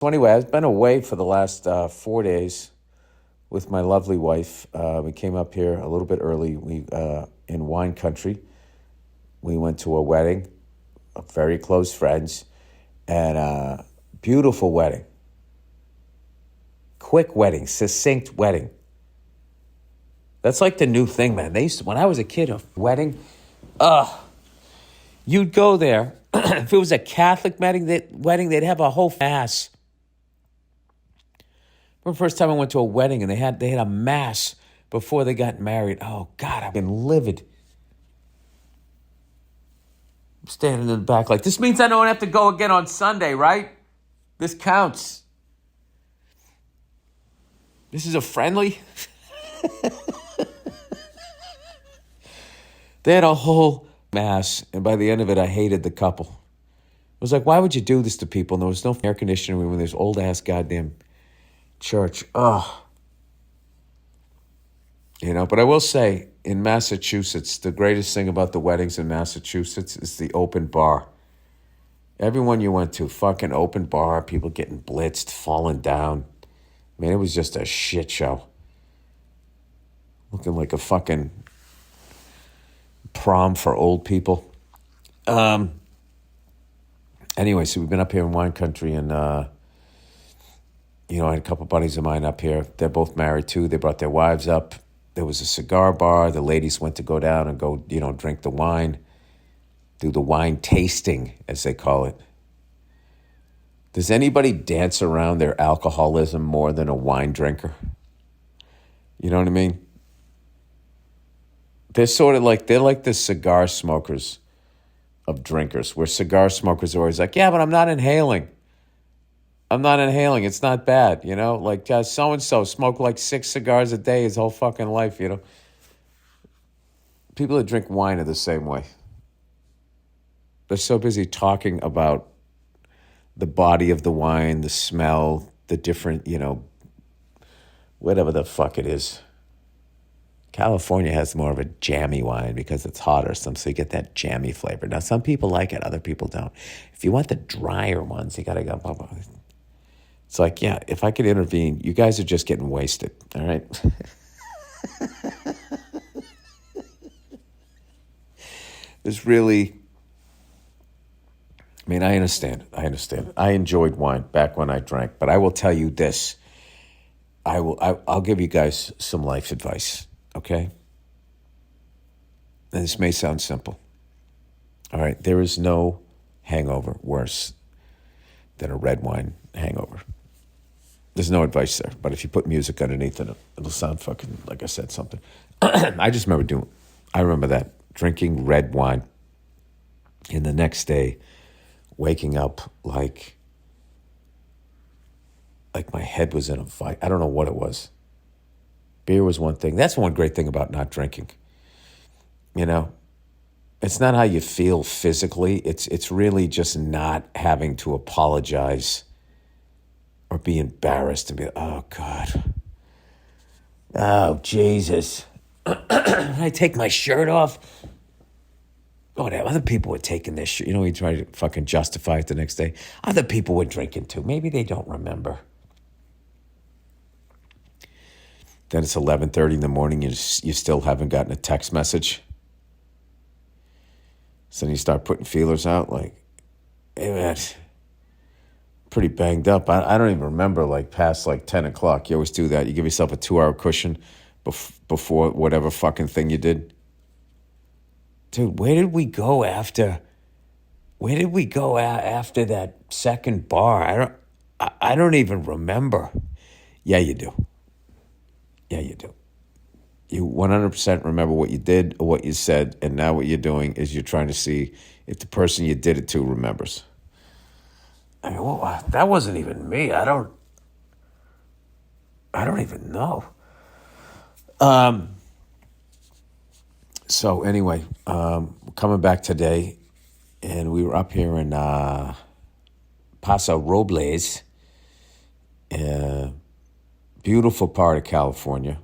So anyway, I've been away for the last 4 days with my lovely wife. We came up here a little bit early. We in wine country. We went to a wedding of very close friends, and beautiful wedding. Quick wedding, succinct wedding. That's like the new thing, man. They used to, when I was a kid, a wedding, you'd go there. If it was a Catholic wedding, they'd have a whole mass. Remember the first time I went to a wedding and they had a mass before they got married. Oh God, I've been livid. I'm standing in the back like, this means I don't have to go again on Sunday, right? This counts. This is a friendly. They had a whole mass, and by the end of it, I hated the couple. I was like, why would you do this to people? And there was no air conditioning room in this old-ass goddamn church. Ugh. But I will say, in Massachusetts, the greatest thing about the weddings in Massachusetts is the open bar. Everyone you went to, fucking open bar, people getting blitzed, falling down. Man, it was just a shit show. Looking like a fucking prom for old people. Anyway, so we've been up here in wine country, and I had a couple buddies of mine up here. They're both married too. They brought their wives up. There was a cigar bar. The ladies went to go down and go, drink the wine, do the wine tasting, as they call it. Does anybody dance around their alcoholism more than a wine drinker? You know what I mean? They're like the cigar smokers of drinkers, where cigar smokers are always like, yeah, but I'm not inhaling. It's not bad, Like so-and-so smoked like 6 cigars a day his whole fucking life, People that drink wine are the same way. They're so busy talking about the body of the wine, the smell, the different, whatever the fuck it is. California has more of a jammy wine because it's hotter, so you get that jammy flavor. Now, some people like it, other people don't. If you want the drier ones, you got to go. It's like, yeah, if I could intervene, you guys are just getting wasted, all right? There's really, I understand. I enjoyed wine back when I drank, but I will tell you this. I'll give you guys some life advice. Okay? And this may sound simple. All right, there is no hangover worse than a red wine hangover. There's no advice there, but if you put music underneath it, it'll sound fucking, like I said, something. I remember that, drinking red wine, and the next day, waking up like my head was in a fight. I don't know what it was. Beer was one thing. That's one great thing about not drinking. It's not how you feel physically. It's really just not having to apologize or be embarrassed and be, oh, God. Oh, Jesus. I take my shirt off. Oh, other people were taking this shit. You try to fucking justify it the next day. Other people were drinking too. Maybe they don't remember. Then it's 11:30 in the morning. You still haven't gotten a text message. So then you start putting feelers out like, hey, man, pretty banged up. I don't even remember past 10 o'clock. You always do that. You give yourself a 2-hour cushion before whatever fucking thing you did. Dude, where did we go after that second bar? I don't even remember. Yeah, you do. You 100% remember what you did or what you said, and now what you're doing is you're trying to see if the person you did it to remembers. That wasn't even me. I don't even know. So anyway, coming back today, and we were up here in Paso Robles, beautiful part of California.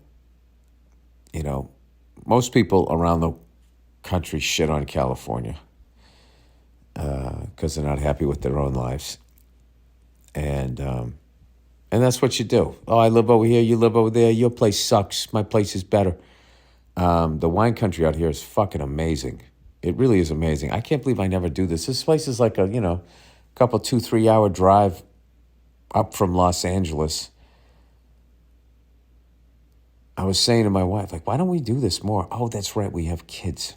Most people around the country shit on California because they're not happy with their own lives. And that's what you do. Oh, I live over here, you live over there, your place sucks, my place is better. The wine country out here is fucking amazing. It really is amazing. I can't believe I never do this. This place is like a, couple 2-3 hour drive up from Los Angeles. I was saying to my wife, like, why don't we do this more? Oh, that's right, we have kids.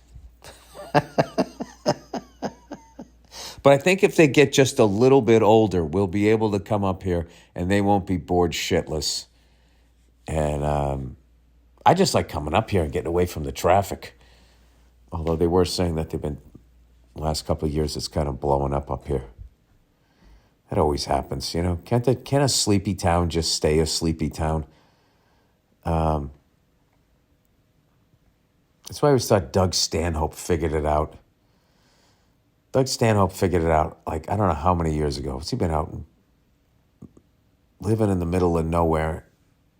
But I think if they get just a little bit older, we'll be able to come up here and they won't be bored shitless. And I just like coming up here and getting away from the traffic. Although they were saying that the last couple of years, it's kind of blowing up here. That always happens, Can't a sleepy town just stay a sleepy town? That's why I always thought Doug Stanhope figured it out. Doug Stanhope figured it out, like, I don't know how many years ago. What's he been out living in the middle of nowhere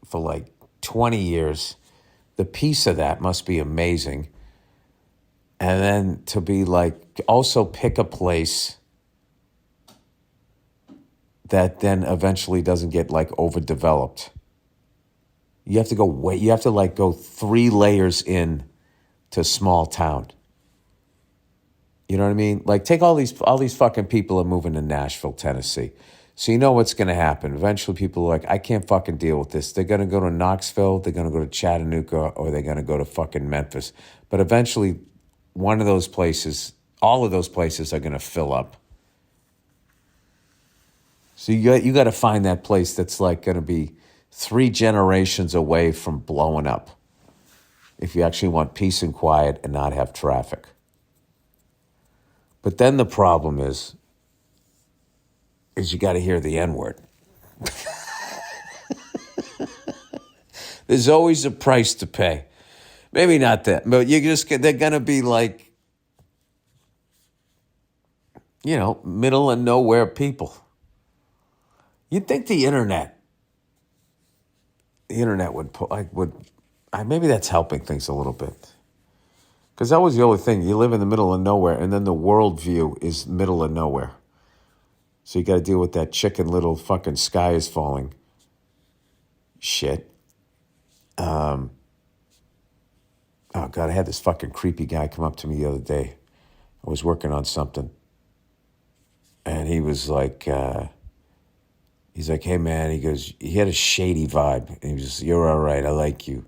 for like 20 years? The piece of that must be amazing. And then to be like, also pick a place that then eventually doesn't get like overdeveloped. You have to go 3 layers in to small town. You know what I mean? Like, take all these fucking people are moving to Nashville, Tennessee. So you know what's going to happen. Eventually people are like, I can't fucking deal with this. They're going to go to Knoxville, they're going to go to Chattanooga, or they're going to go to fucking Memphis. But eventually one of those places, all of those places are going to fill up. So you got to find that place that's like going to be 3 generations away from blowing up. If you actually want peace and quiet and not have traffic. But then the problem is you got to hear the N-word. There's always a price to pay. Maybe not that, but they're going to be like, middle of nowhere people. You'd think the internet would maybe that's helping things a little bit. Because that was the only thing. You live in the middle of nowhere, and then the worldview is middle of nowhere. So you got to deal with that chicken little fucking sky is falling shit. Oh, God, I had this fucking creepy guy come up to me the other day. I was working on something. And he was like, he's like, hey, man. He goes, he had a shady vibe. And he was just, you're all right. I like you.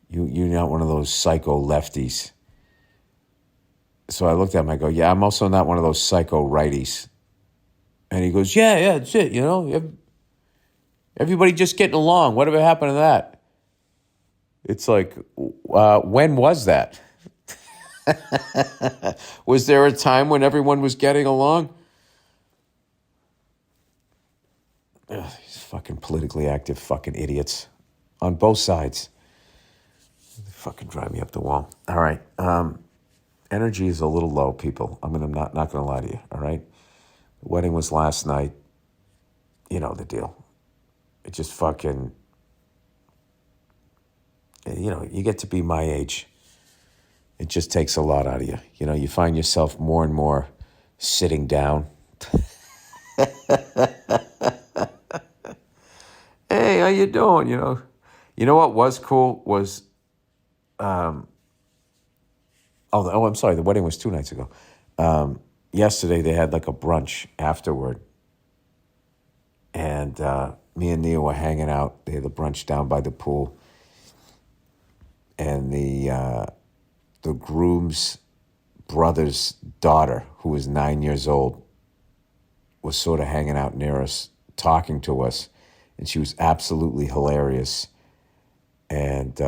You're not one of those psycho lefties. So I looked at him. I go, yeah, I'm also not one of those psycho righties. And he goes, yeah, that's it. Everybody just getting along. Whatever happened to that? It's like, when was that? Was there a time when everyone was getting along? Ugh, these fucking politically active fucking idiots on both sides. They fucking drive me up the wall. All right. Energy is a little low, people. I'm not going to lie to you. All right. The wedding was last night. You know the deal. It just fucking, you get to be my age. It just takes a lot out of you. You find yourself more and more sitting down. Hey, how you doing? You know what was cool was, I'm sorry, the wedding was 2 nights ago. Yesterday they had like a brunch afterward. And me and Nia were hanging out. They had the brunch down by the pool. And the groom's brother's daughter, who was 9 years old, was sort of hanging out near us, talking to us. And she was absolutely hilarious. And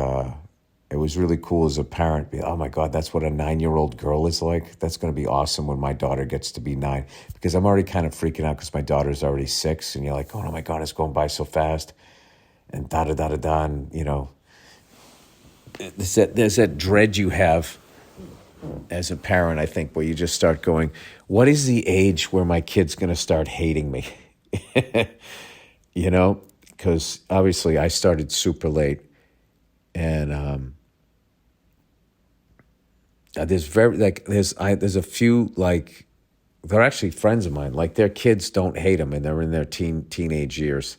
it was really cool as a parent. Oh, my God, that's what a 9-year-old girl is like. That's going to be awesome when my daughter gets to be 9. Because I'm already kind of freaking out because my daughter's already 6. And you're like, oh, my God, it's going by so fast. And da-da-da-da-da. And, there's that dread you have as a parent, I think, where you just start going, what is the age where my kid's going to start hating me? Because obviously I started super late. And there's a few they're actually friends of mine. Like their kids don't hate them, and they're in their teenage years,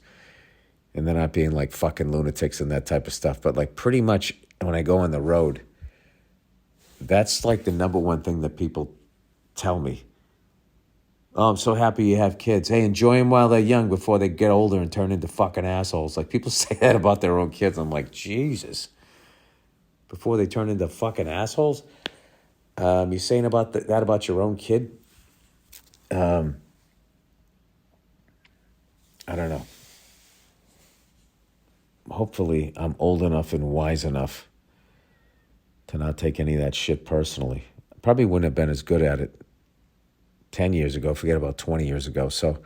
and they're not being like fucking lunatics and that type of stuff. But like pretty much when I go on the road, that's like the number one thing that people tell me. Oh, I'm so happy you have kids. Hey, enjoy them while they're young before they get older and turn into fucking assholes. Like people say that about their own kids. I'm like, Jesus. Before they turn into fucking assholes? You saying about that about your own kid? I don't know. Hopefully, I'm old enough and wise enough to not take any of that shit personally. I probably wouldn't have been as good at it 10 years ago. Forget about 20 years ago. So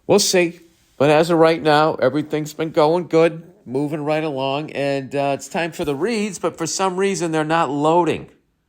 we'll see. But as of right now, everything's been going good, moving right along. And it's time for the reads, but for some reason, they're not loading.